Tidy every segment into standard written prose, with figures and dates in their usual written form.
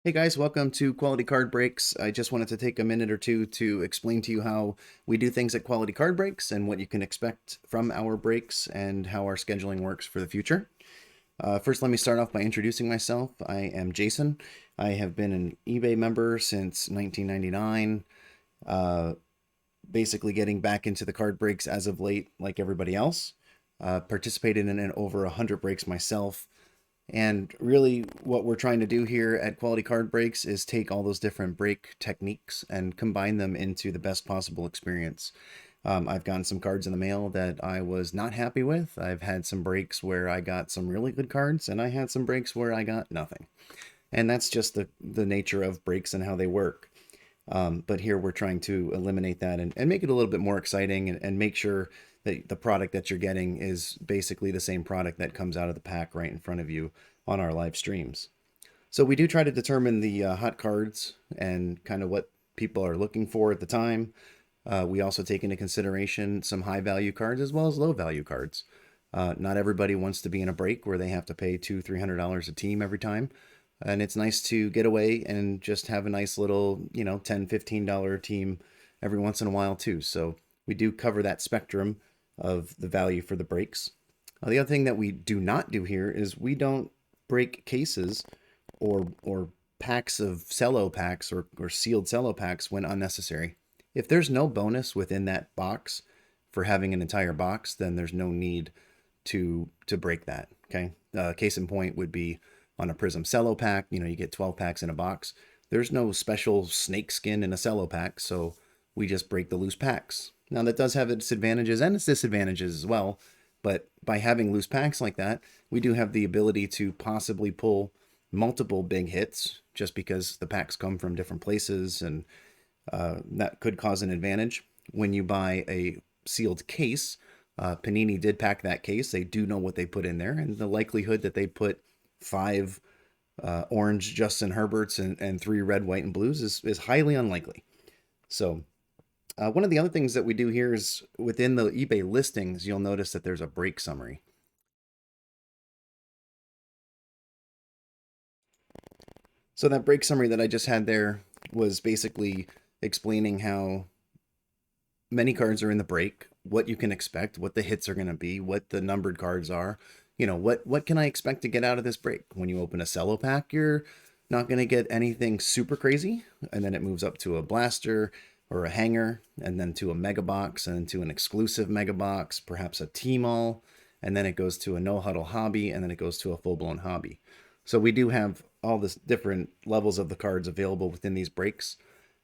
Hey guys, welcome to Quality Card Breaks. I just wanted to take a minute or two to explain to you how we do things at Quality Card Breaks and what you can expect from our breaks and how our scheduling works for the future. First, let me start off by introducing myself. I am Jason. I have been an eBay member since 1999, basically getting back into the card breaks as of late, like everybody else. Participated in over 100 breaks myself. And really, what we're trying to do here at Quality Card Breaks is take all those different break techniques and combine them into the best possible experience. I've gotten some cards in the mail that I was not happy with. I've had some breaks where I got some really good cards, and I had some breaks where I got nothing. And that's just the nature of breaks and how they work. But here we're trying to eliminate that and make it a little bit more exciting and make sure that the product that you're getting is basically the same product that comes out of the pack right in front of you on our live streams. So we do try to determine the hot cards and kind of what people are looking for at the time. We also take into consideration some high value cards as well as low value cards. Not everybody wants to be in a break where they have to pay $200-300 a team every time. And it's nice to get away and just have a nice little, $10-15 team every once in a while too. So we do cover that spectrum of the value for the breaks. The other thing that we do not do here is we don't break cases or packs of cello packs or sealed cello packs when unnecessary. If there's no bonus within that box for having an entire box, then there's no need to break that. Okay. Case in point would be on a Prism cello pack. You get 12 packs in a box. There's no special snake skin in a cello pack, so we just break the loose packs. Now that does have its advantages and its disadvantages as well, but by having loose packs like that, we do have the ability to possibly pull multiple big hits just because the packs come from different places, and that could cause an advantage. When you buy a sealed case, Panini did pack that case. They do know what they put in there, and the likelihood that they put 5 orange Justin Herberts and 3 red, white, and blues is highly unlikely. So one of the other things that we do here is within the eBay listings, you'll notice that there's a break summary. So that break summary that I just had there was basically explaining how many cards are in the break, what you can expect, what the hits are going to be, what the numbered cards are. What can I expect to get out of this break? When you open a cello pack, you're not going to get anything super crazy, and then it moves up to a blaster or a hanger, and then to a mega box, and then to an exclusive mega box, perhaps a team-all, and then it goes to a no-huddle hobby, and then it goes to a full-blown hobby. So we do have all this different levels of the cards available within these breaks.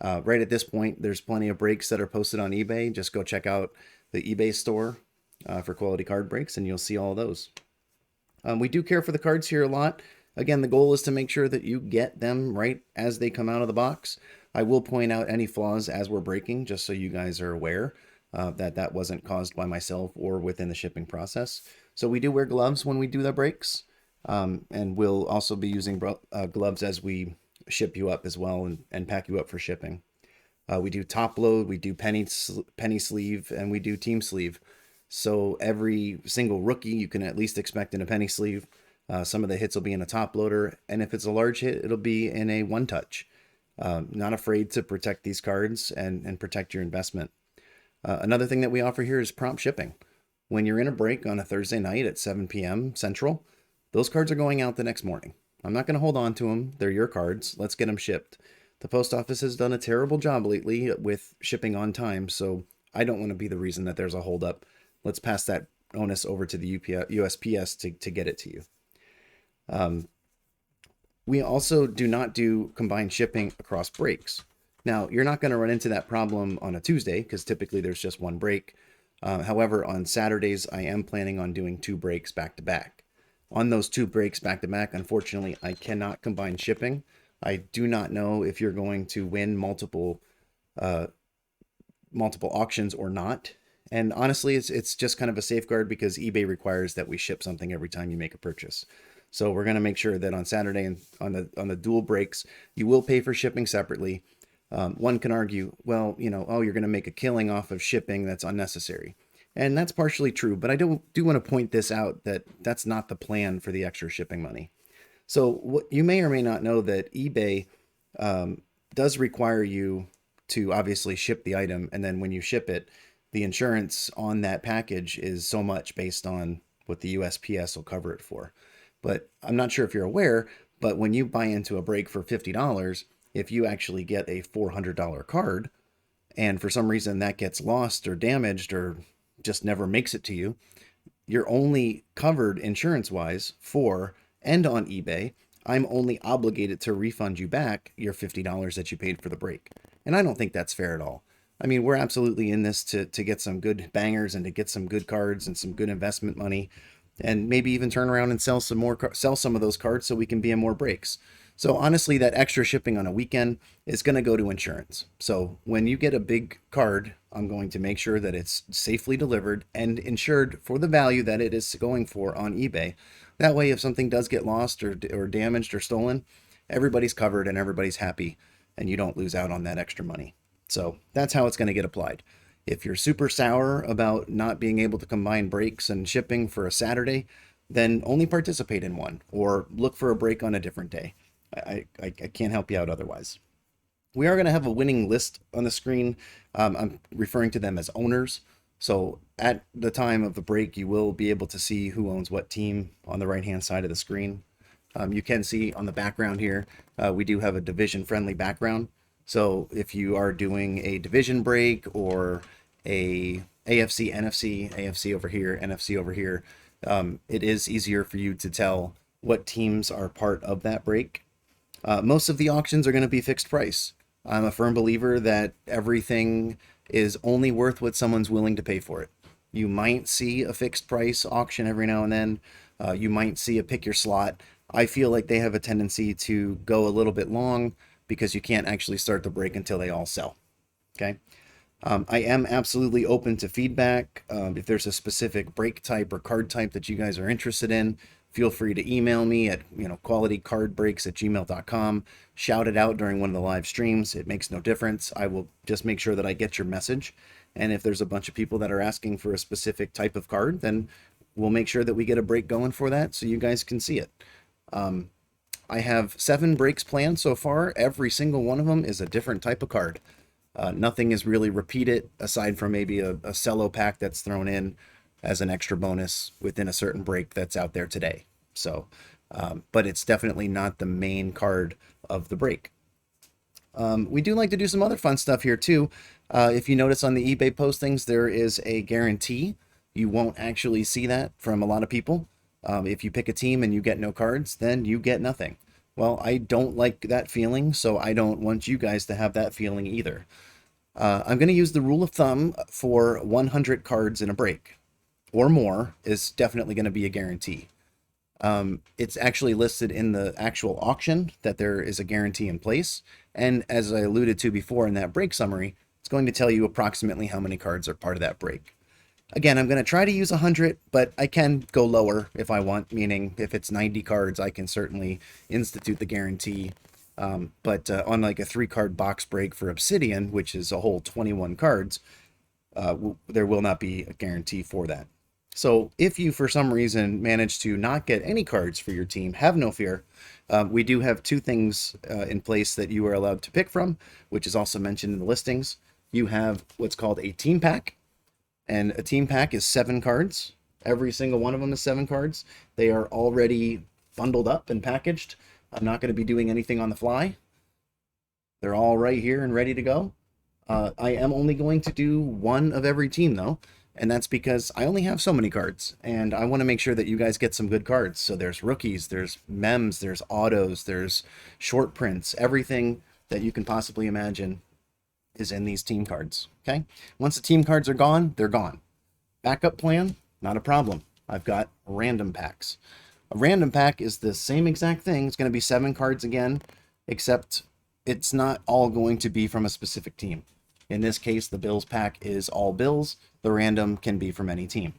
Right at this point, there's plenty of breaks that are posted on eBay. Just go check out the eBay store for quality card breaks, and you'll see all those. We do care for the cards here a lot. Again, the goal is to make sure that you get them right as they come out of the box. I will point out any flaws as we're breaking, just so you guys are aware that that wasn't caused by myself or within the shipping process. So we do wear gloves when we do the breaks, and we'll also be using gloves as we ship you up as well and pack you up for shipping. We do top load, we do penny sleeve, and we do team sleeve. So every single rookie you can at least expect in a penny sleeve. Some of the hits will be in a top loader, and if it's a large hit, it'll be in a one touch. Not afraid to protect these cards and protect your investment. Another thing that we offer here is prompt shipping. When you're in a break on a Thursday night at 7 p.m. Central, those cards are going out the next morning. I'm not going to hold on to them. They're your cards. Let's get them shipped. The post office has done a terrible job lately with shipping on time, so I don't want to be the reason that there's a holdup. Let's pass that onus over to the USPS to get it to you. We also do not do combined shipping across breaks. Now, you're not going to run into that problem on a Tuesday because typically there's just one break. However, on Saturdays, I am planning on doing 2 breaks back to back. On those 2 breaks back to back, unfortunately, I cannot combine shipping. I do not know if you're going to win multiple auctions or not. And honestly, it's just kind of a safeguard because eBay requires that we ship something every time you make a purchase. So we're going to make sure that on Saturday and on the dual breaks, you will pay for shipping separately. One can argue, well, you're going to make a killing off of shipping that's unnecessary. And that's partially true, but I do want to point this out that that's not the plan for the extra shipping money. So what you may or may not know that eBay um, does require you to obviously ship the item, and then when you ship it, the insurance on that package is so much based on what the USPS will cover it for. But I'm not sure if you're aware, but when you buy into a break for $50, if you actually get a $400 card, and for some reason that gets lost or damaged or just never makes it to you, you're only covered insurance wise for, and on eBay, I'm only obligated to refund you back your $50 that you paid for the break. And I don't think that's fair at all. I mean, we're absolutely in this to get some good bangers and to get some good cards and some good investment money, and maybe even turn around and sell some more, sell some of those cards so we can be in more breaks. So honestly, that extra shipping on a weekend is going to go to insurance. So when you get a big card, I'm going to make sure that it's safely delivered and insured for the value that it is going for on eBay. That way, if something does get lost or damaged or stolen, everybody's covered and everybody's happy, and you don't lose out on that extra money. So that's how it's going to get applied. If you're super sour about not being able to combine breaks and shipping for a Saturday, then only participate in one or look for a break on a different day. I can't help you out otherwise. We are going to have a winning list on the screen. I'm referring to them as owners. So at the time of the break, you will be able to see who owns what team on the right-hand side of the screen. You can see on the background here, we do have a division-friendly background. So if you are doing a division break or a AFC, NFC, AFC over here, NFC over here, it is easier for you to tell what teams are part of that break. Most of the auctions are going to be fixed price. I'm a firm believer that everything is only worth what someone's willing to pay for it. You might see a fixed price auction every now and then. You might see a pick your slot. I feel like they have a tendency to go a little bit long because you can't actually start the break until they all sell. Okay. I am absolutely open to feedback. If there's a specific break type or card type that you guys are interested in, feel free to email me at qualitycardbreaks@gmail.com. Shout it out during one of the live streams. It makes no difference. I will just make sure that I get your message. And if there's a bunch of people that are asking for a specific type of card, then we'll make sure that we get a break going for that so you guys can see it. I have 7 breaks planned so far. Every single one of them is a different type of card. Nothing is really repeated aside from maybe a cello pack that's thrown in as an extra bonus within a certain break that's out there today. So, but it's definitely not the main card of the break. We do like to do some other fun stuff here too. If you notice on the eBay postings, there is a guarantee. You won't actually see that from a lot of people. If you pick a team and you get no cards, then you get nothing. Well, I don't like that feeling, so I don't want you guys to have that feeling either. I'm going to use the rule of thumb for 100 cards in a break or more is definitely going to be a guarantee. It's actually listed in the actual auction that there is a guarantee in place. And as I alluded to before in that break summary, it's going to tell you approximately how many cards are part of that break. Again, I'm going to try to use 100, but I can go lower if I want, meaning if it's 90 cards, I can certainly institute the guarantee. But on like a 3-card box break for Obsidian, which is a whole 21 cards, there will not be a guarantee for that. So if you, for some reason, manage to not get any cards for your team, have no fear. We do have 2 things in place that you are allowed to pick from, which is also mentioned in the listings. You have what's called a team pack, and a team pack is 7 cards. Every single one of them is 7 cards. They are already bundled up and packaged. I'm not going to be doing anything on the fly. They're all right here and ready to go. I am only going to do 1 of every team, though. And that's because I only have so many cards, and I want to make sure that you guys get some good cards. So there's rookies, there's mems, there's autos, there's short prints, everything that you can possibly imagine is in these team cards, okay? Once the team cards are gone, they're gone. Backup plan, not a problem. I've got random packs. A random pack is the same exact thing. It's going to be 7 cards again, except it's not all going to be from a specific team. In this case, the Bills pack is all Bills. The random can be from any team.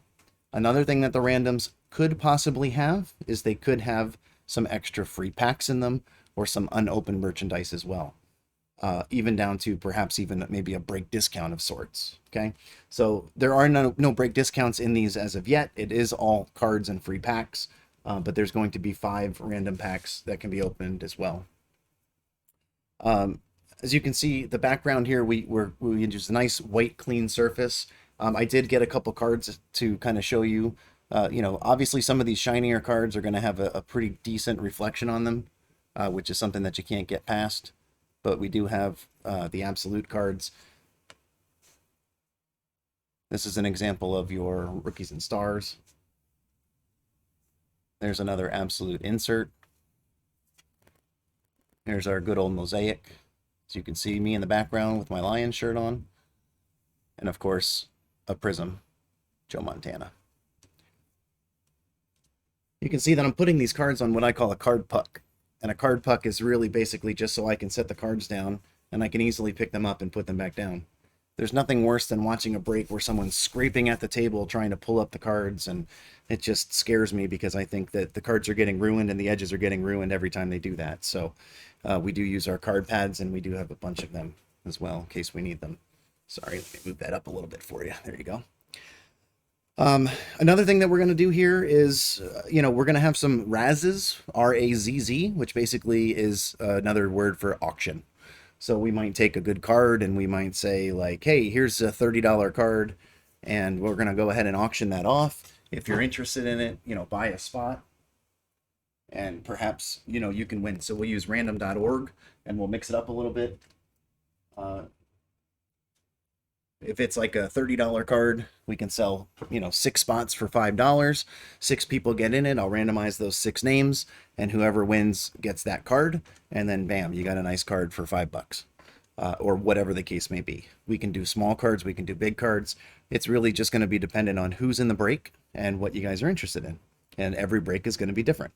Another thing that the randoms could possibly have is they could have some extra free packs in them or some unopened merchandise as well. Even down to perhaps even maybe a break discount of sorts. Okay, so there are no break discounts in these as of yet. It is all cards and free packs. but there's going to be 5 random packs that can be opened as well. Um, as you can see, the background here, we use a nice white clean surface. I did get a couple cards to kind of show you. Obviously some of these shinier cards are going to have a pretty decent reflection on them, which is something that you can't get past. But we do have the absolute cards. This is an example of your rookies and stars. There's another absolute insert. Here's our good old mosaic. So you can see me in the background with my Lions shirt on. And of course, a prism, Joe Montana. You can see that I'm putting these cards on what I call a card puck. And a card puck is really basically just so I can set the cards down and I can easily pick them up and put them back down. There's nothing worse than watching a break where someone's scraping at the table trying to pull up the cards, and it just scares me because I think that the cards are getting ruined and the edges are getting ruined every time they do that. So we do use our card pads, and we do have a bunch of them as well in case we need them. Sorry, let me move that up a little bit for you. There you go. Another thing that we're going to do here is, we're going to have some razes, R-A-Z-Z, which basically is another word for auction. So we might take a good card and we might say like, hey, here's a $30 card and we're going to go ahead and auction that off. If you're interested in it, buy a spot and perhaps, you can win. So we'll use random.org and we'll mix it up a little bit. If it's like a $30 card, we can sell, 6 spots for $5. 6 people get in it. I'll randomize those 6 names, and whoever wins gets that card. And then, bam, you got a nice card for $5, or whatever the case may be. We can do small cards. We can do big cards. It's really just going to be dependent on who's in the break and what you guys are interested in. And every break is going to be different.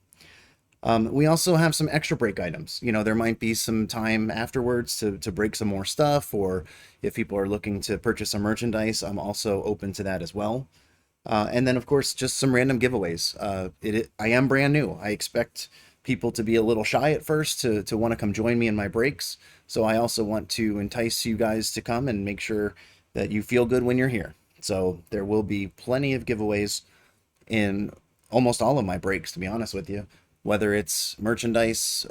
We also have some extra break items. There might be some time afterwards to break some more stuff, or if people are looking to purchase some merchandise, I'm also open to that as well. And then, of course, just some random giveaways. I am brand new. I expect people to be a little shy at first to want to come join me in my breaks. So I also want to entice you guys to come and make sure that you feel good when you're here. So there will be plenty of giveaways in almost all of my breaks, to be honest with you. Whether it's merchandise,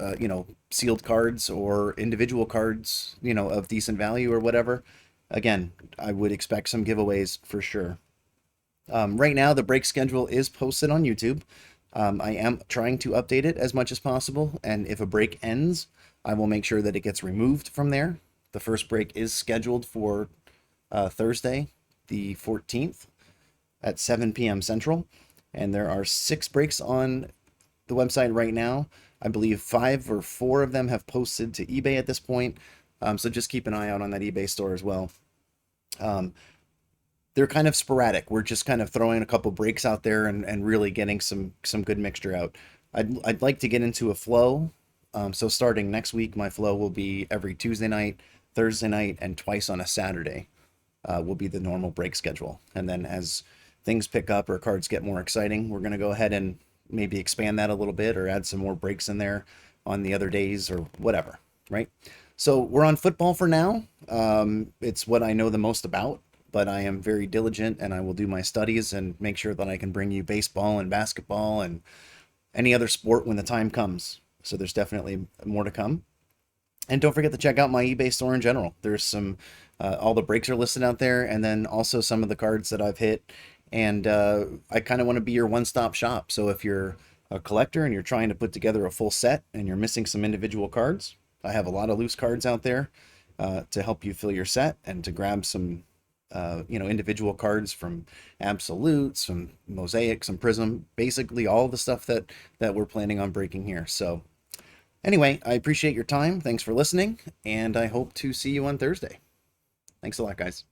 sealed cards or individual cards, of decent value or whatever. Again, I would expect some giveaways for sure. Right now, the break schedule is posted on YouTube. I am trying to update it as much as possible. And if a break ends, I will make sure that it gets removed from there. The first break is scheduled for Thursday, the 14th at 7 p.m. Central. And there are 6 breaks on the website right now. I believe 5 or 4 of them have posted to eBay at this point. So just keep an eye out on that eBay store as well. They're kind of sporadic. We're just kind of throwing a couple breaks out there and really getting some good mixture out. I'd like to get into a flow. So starting next week, my flow will be every Tuesday night, Thursday night, and twice on a Saturday will be the normal break schedule. And then as things pick up or cards get more exciting, we're going to go ahead and maybe expand that a little bit or add some more breaks in there on the other days or whatever, right? So we're on football for now. It's what I know the most about, but I am very diligent and I will do my studies and make sure that I can bring you baseball and basketball and any other sport when the time comes. So there's definitely more to come. And don't forget to check out my eBay store in general. There's some, all the breaks are listed out there, and then also some of the cards that I've hit. And I kind of want to be your one-stop shop. So if you're a collector and you're trying to put together a full set and you're missing some individual cards, I have a lot of loose cards out there to help you fill your set and to grab some, individual cards from Absolutes, some Mosaic, some Prism, basically all the stuff that we're planning on breaking here. So anyway, I appreciate your time. Thanks for listening, and I hope to see you on Thursday. Thanks a lot, guys.